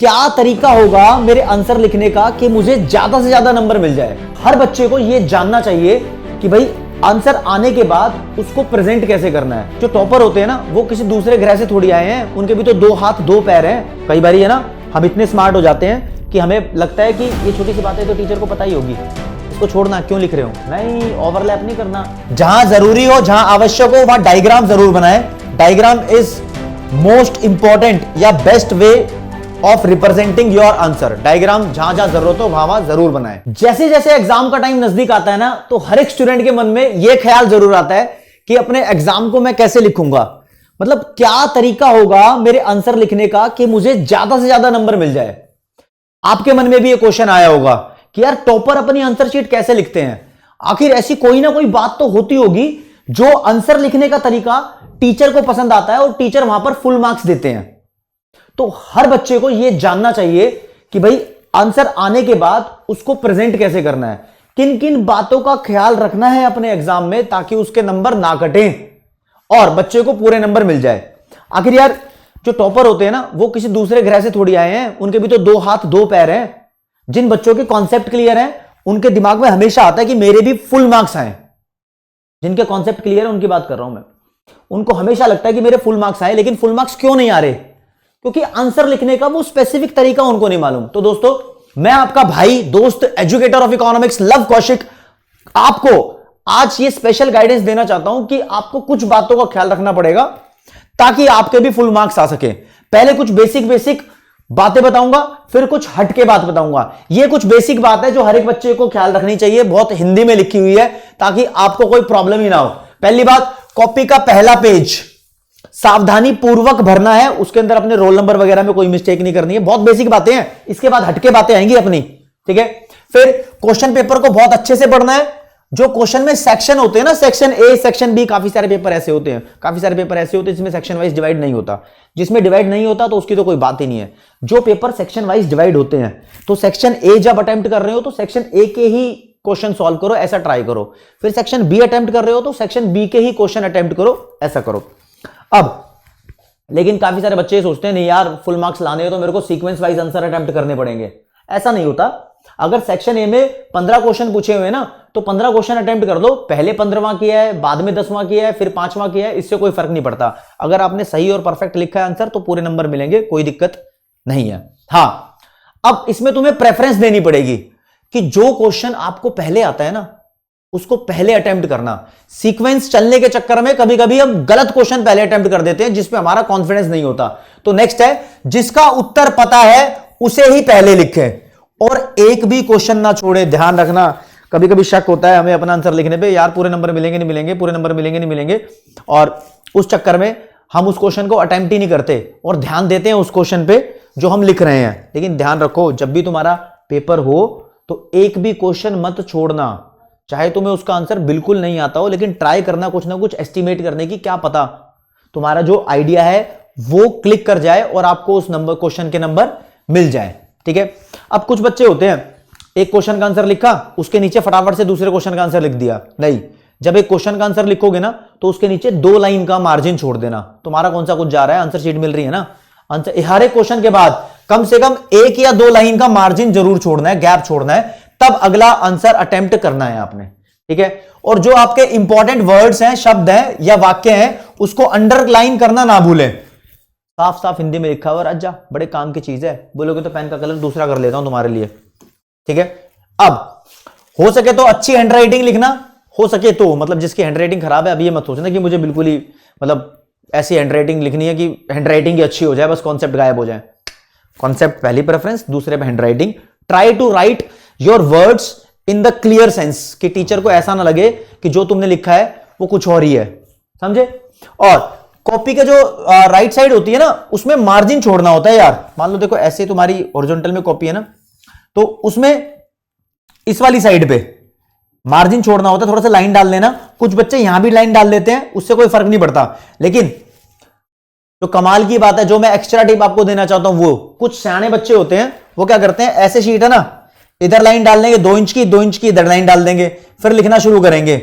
क्या तरीका होगा मेरे आंसर लिखने का कि मुझे ज्यादा से ज्यादा नंबर मिल जाए। हर बच्चे को यह जानना चाहिए कि भाई आंसर आने के बाद उसको प्रेजेंट कैसे करना है। जो टॉपर होते हैं ना, वो किसी दूसरे ग्रह से थोड़ी आए हैं, उनके भी तो दो हाथ दो पैर हैं। कई बार है ना, हम इतने स्मार्ट हो जाते हैं कि हमें लगता है कि ये छोटी सी बात है तो टीचर को पता ही होगी, इसको छोड़ना, क्यों लिख रहे हो। नहीं, ओवरलैप नहीं करना। जहां जरूरी हो, जहां आवश्यक हो, वहां डायग्राम जरूर बनाए। डायग्राम इज मोस्ट इंपॉर्टेंट या best way of representing your answer. Diagram जहां जहां जरूरत हो वहां जरूर बनाएं। जैसे जैसे एग्जाम का टाइम नजदीक आता है ना, तो हर एक स्टूडेंट के मन में यह ख्याल जरूर आता है कि अपने एग्जाम को मैं कैसे लिखूंगा, मतलब क्या तरीका होगा मेरे आंसर लिखने का कि मुझे ज्यादा से ज्यादा नंबर मिल जाए। आपके मन में भी यह क्वेश्चन आया होगा कि यार टॉपर अपनी आंसर शीट कैसे लिखते हैं। आखिर ऐसी कोई ना कोई बात तो होती होगी जो आंसर लिखने का तरीका टीचर को पसंद आता है और टीचर वहां पर फुल मार्क्स देते हैं। तो हर बच्चे को यह जानना चाहिए कि भाई आंसर आने के बाद उसको प्रेजेंट कैसे करना है, किन किन बातों का ख्याल रखना है अपने एग्जाम में ताकि उसके नंबर ना कटें और बच्चे को पूरे नंबर मिल जाए। आखिर यार जो टॉपर होते हैं ना, वो किसी दूसरे ग्रह से थोड़ी आए हैं, उनके भी तो दो हाथ दो पैर हैं। जिन बच्चों के कॉन्सेप्ट क्लियर हैं, उनके दिमाग में हमेशा आता है कि मेरे भी फुल मार्क्स आए। जिनके कॉन्सेप्ट क्लियर है उनकी बात कर रहा हूं मैं, उनको हमेशा लगता है कि मेरे फुल मार्क्स आए, लेकिन फुल मार्क्स क्यों नहीं आ रहे? क्योंकि आंसर लिखने का वो स्पेसिफिक तरीका उनको नहीं मालूम। तो दोस्तों, मैं आपका भाई, दोस्त, educator of economics love Kaushik आपको आज ये स्पेशल गाइडेंस देना चाहता हूं कि आपको कुछ बातों का ख्याल रखना पड़ेगा ताकि आपके भी फुल मार्क्स आ सके। पहले कुछ बेसिक बातें बताऊंगा, फिर कुछ हटके बात बताऊंगा। ये कुछ बेसिक बात है जो हर एक बच्चे को ख्याल रखनी चाहिए, बहुत हिंदी में लिखी हुई है ताकि आपको कोई प्रॉब्लम ही ना हो। पहली बात, कॉपी का पहला पेज सावधानी पूर्वक भरना है, उसके अंदर अपने रोल नंबर वगैरह में कोई मिस्टेक नहीं करनी है। बहुत बेसिक बातें हैं, इसके बाद हटके बातें आएंगी अपनी, ठीक है। फिर क्वेश्चन पेपर को बहुत अच्छे से पढ़ना है। जो क्वेश्चन में सेक्शन होते हैं ना, सेक्शन ए, सेक्शन बी, काफी सारे पेपर ऐसे होते हैं जिसमें सेक्शन वाइज डिवाइड नहीं होता। जिसमें डिवाइड नहीं होता तो उसकी तो कोई बात ही नहीं है। जो पेपर सेक्शन वाइज डिवाइड होते हैं, तो सेक्शन ए जब अटेम्प्ट कर रहे हो तो सेक्शन ए के ही क्वेश्चन सॉल्व करो, ऐसा ट्राई करो। फिर सेक्शन बी अटेम्प्ट कर रहे हो तो सेक्शन बी के ही क्वेश्चन अटेम्प्ट करो, ऐसा करो। अब लेकिन काफी सारे बच्चे सोचते हैं नहीं यार, फुल मार्क्स लाने हो तो मेरे को सीक्वेंस वाइज आंसर अटेम्प्ट करने पड़ेंगे। ऐसा नहीं होता। अगर सेक्शन ए में 15 क्वेश्चन पूछे हुए ना, तो 15 क्वेश्चन अटेम्प्ट कर दो। पहले 15वां किया है, बाद में 10वां किया है, फिर 5वां किया है, इससे कोई फर्क नहीं पड़ता। अगर आपने सही और परफेक्ट लिखा है आंसर तो पूरे नंबर मिलेंगे, कोई दिक्कत नहीं है। हां, अब इसमें तुम्हें प्रेफरेंस देनी पड़ेगी कि जो क्वेश्चन आपको पहले आता है ना, उसको पहले अटेम्प्ट करना। सीक्वेंस चलने के चक्कर में कभी कभी हम गलत क्वेश्चन पहले अटेम्प्ट कर देते हैं जिसमें हमारा कॉन्फिडेंस नहीं होता। तो नेक्स्ट है, जिसका उत्तर पता है उसे ही पहले लिखे और एक भी क्वेश्चन ना छोड़े। ध्यान रखना, कभी कभी शक होता है हमें अपना आंसर लिखने पे, यार पूरे नंबर मिलेंगे नहीं मिलेंगे, पूरे नंबर मिलेंगे नहीं मिलेंगे, और उस चक्कर में हम उस क्वेश्चन को अटेम्प्ट ही नहीं करते और ध्यान देते हैं उस क्वेश्चन पे जो हम लिख रहे हैं। लेकिन ध्यान रखो, जब भी तुम्हारा पेपर हो तो एक भी क्वेश्चन मत छोड़ना। चाहे तुम्हें उसका आंसर बिल्कुल नहीं आता हो, लेकिन ट्राई करना कुछ ना कुछ एस्टिमेट करने की, क्या पता तुम्हारा जो आइडिया है वो क्लिक कर जाए और आपको उस नंबर क्वेश्चन के नंबर मिल जाए, ठीक है। अब कुछ बच्चे होते हैं, एक क्वेश्चन का आंसर लिखा, उसके नीचे फटाफट से दूसरे क्वेश्चन का आंसर लिख दिया। नहीं, जब एक क्वेश्चन का आंसर लिखोगे ना तो उसके नीचे 2 लाइन का मार्जिन छोड़ देना। तुम्हारा कौन सा कुछ जा रहा है, आंसर शीट मिल रही है ना, आंसर हर एक क्वेश्चन के बाद कम से कम 1 या 2 लाइन का मार्जिन जरूर छोड़ना है, गैप छोड़ना है, तब अगला आंसर अटेम्प्ट करना है आपने, ठीक है। और जो आपके इंपॉर्टेंट वर्ड्स हैं, शब्द हैं या वाक्य हैं, उसको अंडरलाइन करना ना भूलें। साफ साफ हिंदी में लिखा हुआ, राजा बड़े काम की चीज है, बोलोगे तो पेन का कलर दूसरा कर लेता हूं तुम्हारे लिए, ठीक है। अब हो सके तो अच्छी हैंडराइटिंग लिखना, हो सके तो, मतलब जिसकी हैंडराइटिंग खराब है, अब ये मत सोचना कि मुझे बिल्कुल ही मतलब ऐसी हैंडराइटिंग लिखनी है कि हैंडराइटिंग ही अच्छी हो जाए, बस कॉन्सेप्ट गायब हो जाए। कॉन्सेप्ट पहली प्रेफरेंस, दूसरे पे handwriting. Try to write your words in the clear sense, कि टीचर को ऐसा ना लगे कि जो तुमने लिखा है वो कुछ और ही है, समझे। और कॉपी के जो राइट साइड होती है ना, उसमें मार्जिन छोड़ना होता है यार। मान लो देखो ऐसे तुम्हारी हॉरिजॉन्टल में कॉपी है ना, तो उसमें इस वाली साइड पे मार्जिन छोड़ना होता है, थोड़ा सा लाइन डाल लेना। कुछ बच्चे यहां भी लाइन डाल देते हैं, उससे कोई फर्क नहीं पड़ता। लेकिन जो कमाल की बात है, जो मैं एक्स्ट्रा टिप आपको देना चाहता हूं, वो कुछ सियाने बच्चे होते हैं, वो क्या करते हैं, ऐसे शीट है ना, इधर लाइन डाल देंगे 2 इंच की, 2 इंच की इधर लाइन डाल देंगे, फिर लिखना शुरू करेंगे।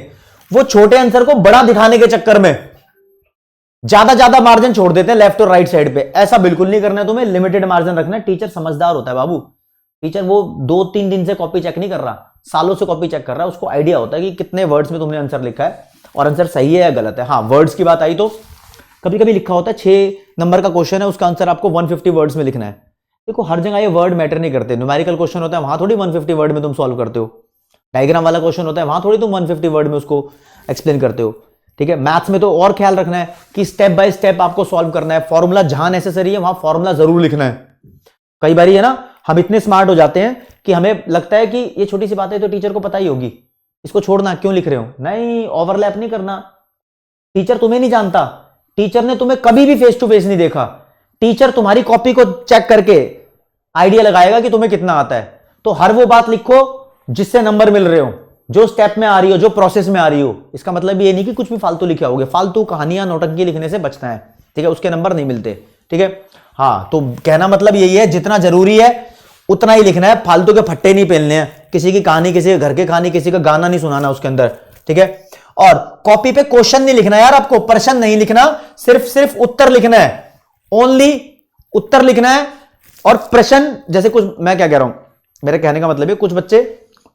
वो छोटे आंसर को बड़ा दिखाने के चक्कर में ज्यादा ज्यादा मार्जिन छोड़ देते हैं लेफ्ट और राइट साइड पे। ऐसा बिल्कुल नहीं करना है तुम्हें, लिमिटेड मार्जिन रखना है। टीचर समझदार होता है बाबू, टीचर वो 2-3 दिन से कॉपी चेक नहीं कर रहा, सालों से कॉपी चेक कर रहा है। उसको आइडिया होता है कि कितने वर्ड्स में तुमने आंसर लिखा है और आंसर सही है या गलत है। हाँ, वर्ड्स की बात आई तो कभी कभी लिखा होता है 6 नंबर का क्वेश्चन है, उसका आंसर आपको 150 वर्ड्स में लिखना है। देखो हर जगह ये वर्ड मैटर नहीं करते। न्यूमेरिकल क्वेश्चन होता है, वहां थोड़ी 150 वर्ड में तुम सॉल्व करते हो। डायग्राम वाला क्वेश्चन होता है, वहां थोड़ी तुम 150 वर्ड में उसको एक्सप्लेन करते हो। ठीक है, मैथ्स में तो और ख्याल रखना है कि स्टेप बाय स्टेप आपको सॉल्व करना है। फॉर्मूला जहां नेसेसरी है वहां फॉर्मूला जरूर लिखना है। कई बार है ना, हम इतने स्मार्ट हो जाते हैं कि हमें लगता है कि ये छोटी सी बात है तो टीचर को पता ही होगी, इसको छोड़ना, क्यों लिख रहे हो। नहीं, ओवरलैप नहीं करना। टीचर तुम्हें नहीं जानता, टीचर ने तुम्हें कभी भी फेस टू फेस नहीं देखा। टीचर तुम्हारी कॉपी को चेक करके आइडिया लगाएगा कि तुम्हें कितना आता है। तो हर वो बात लिखो जिससे नंबर मिल रहे हो, जो स्टेप में आ रही हो, जो प्रोसेस में आ रही हो। इसका मतलब ये नहीं कि कुछ भी फालतू लिखे होगे। फालतू कहानियां नौटंकी लिखने से बचना है, ठीक है, उसके नंबर नहीं मिलते। ठीक है, हाँ, तो कहना मतलब यही है, जितना जरूरी है उतना ही लिखना है, फालतू के फट्टे नहीं पेलने हैं। किसी की कहानी, किसी के घर की कहानी, किसी का गाना नहीं सुनाना उसके अंदर। ठीक है, और कॉपी पे क्वेश्चन नहीं लिखना यार, आपको प्रश्न नहीं लिखना, सिर्फ उत्तर लिखना है। ओनली उत्तर लिखना है। और प्रश्न, जैसे कुछ, मैं क्या कह रहा हूं, मेरे कहने का मतलब है कुछ बच्चे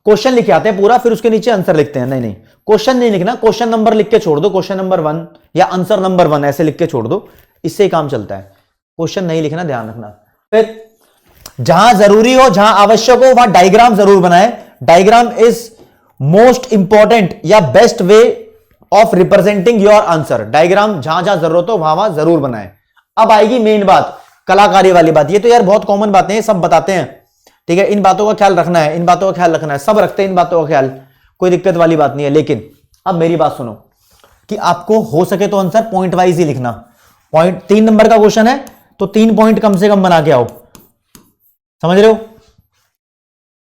क्वेश्चन लिखे आते हैं पूरा, फिर उसके नीचे आंसर लिखते हैं। नहीं नहीं, क्वेश्चन नहीं लिखना, क्वेश्चन नंबर लिख के छोड़ दो, क्वेश्चन नंबर 1 या आंसर नंबर 1 ऐसे लिख के छोड़ दो, इससे ही काम चलता है। क्वेश्चन नहीं लिखना, ध्यान रखना। फिर जहां जरूरी हो, जहां आवश्यक हो, वहां डायग्राम जरूर बनाए। डायग्राम इज मोस्ट इंपॉर्टेंट या best way of representing your answer. Diagram जहां जहां जरूरत हो वहां वहां जरूर बनाए। अब आएगी मेन बात, कलाकारी वाली बात। ये तो यार बहुत कॉमन बातें हैं, सब बताते हैं। ठीक है, इन बातों का ख्याल रखना है, इन बातों का ख्याल रखना है, सब रखते हैं इन बातों का ख्याल, कोई दिक्कत वाली बात नहीं है। लेकिन अब मेरी बात सुनो कि आपको हो सके तो आंसर पॉइंट वाइज ही लिखना। पॉइंट 3 नंबर का क्वेश्चन है तो 3 पॉइंट कम से कम बना के आओ, समझ रहे हो।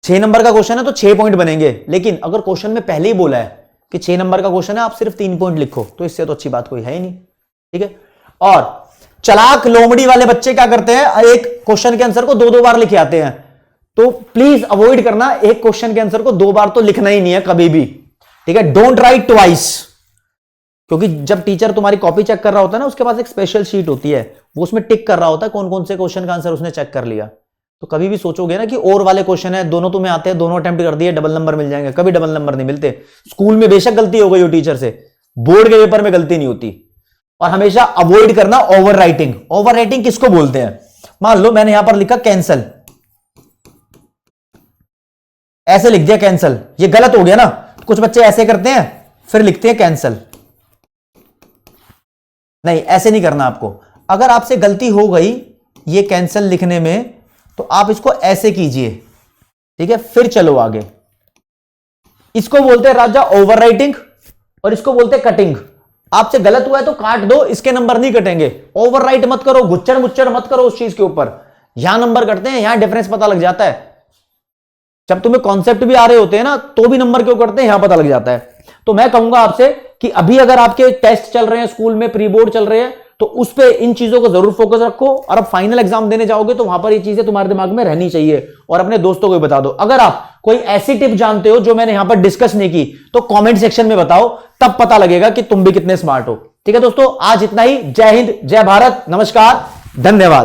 6 नंबर का क्वेश्चन है तो 6 पॉइंट बनेंगे। लेकिन अगर क्वेश्चन में पहले ही बोला है कि 6 नंबर का क्वेश्चन है, आप सिर्फ 3 पॉइंट लिखो, तो इससे तो अच्छी बात कोई है ही नहीं। ठीक है, और चालाक लोमड़ी वाले बच्चे क्या करते हैं, एक क्वेश्चन के आंसर को 2-2 बार लिखे आते हैं। तो प्लीज अवॉइड करना, एक क्वेश्चन के आंसर को 2 बार तो लिखना ही नहीं है कभी भी। ठीक है, डोंट राइट ट्वाइस। क्योंकि जब टीचर तुम्हारी कॉपी चेक कर रहा होता है ना, उसके पास एक स्पेशल शीट होती है, वो उसमें टिक कर रहा होता है कौन कौन से क्वेश्चन का आंसर उसने चेक कर लिया। तो कभी भी सोचोगे ना कि और वाले क्वेश्चन है, दोनों तुम्हें आते हैं, दोनों अटेम्प्ट कर दिए, डबल नंबर मिल जाएंगे, कभी डबल नंबर नहीं मिलते। स्कूल में बेशक गलती हो गई हो टीचर से, बोर्ड के पेपर में गलती नहीं होती। और हमेशा अवॉइड करना ओवर राइटिंग। ओवर राइटिंग किसको बोलते हैं, मान लो मैंने यहां पर लिखा कैंसल, ऐसे लिख दिया कैंसल, ये गलत हो गया ना। कुछ बच्चे ऐसे करते हैं फिर लिखते हैं कैंसल। नहीं, ऐसे नहीं करना आपको। अगर आपसे गलती हो गई ये कैंसल लिखने में, तो आप इसको ऐसे कीजिए। ठीक है, फिर चलो आगे। इसको बोलते हैं राजा ओवर राइटिंग और इसको बोलते हैं कटिंग। आपसे गलत हुआ है तो काट दो, इसके नंबर नहीं कटेंगे। ओवर राइट मत करो, गुच्चर मुच्चर मत करो उस चीज के ऊपर। यहां नंबर कटते हैं, यहां डिफरेंस पता लग जाता है। जब तुम्हें कॉन्सेप्ट भी आ रहे होते हैं ना, तो भी नंबर क्यों करते हैं यहां पता लग जाता है। तो मैं कहूंगा आपसे कि अभी अगर आपके टेस्ट चल रहे हैं, स्कूल में प्री बोर्ड चल रहे हैं, तो उस पे इन चीजों को जरूर फोकस रखो। और अब फाइनल एग्जाम देने जाओगे तो वहां पर ये चीजें तुम्हारे दिमाग में रहनी चाहिए, और अपने दोस्तों को भी बता दो। अगर आप कोई ऐसी टिप जानते हो जो मैंने यहां पर डिस्कस नहीं की, तो कमेंट सेक्शन में बताओ, तब पता लगेगा कि तुम भी कितने स्मार्ट हो। ठीक है दोस्तों, आज इतना ही। जय हिंद, जय भारत, नमस्कार, धन्यवाद।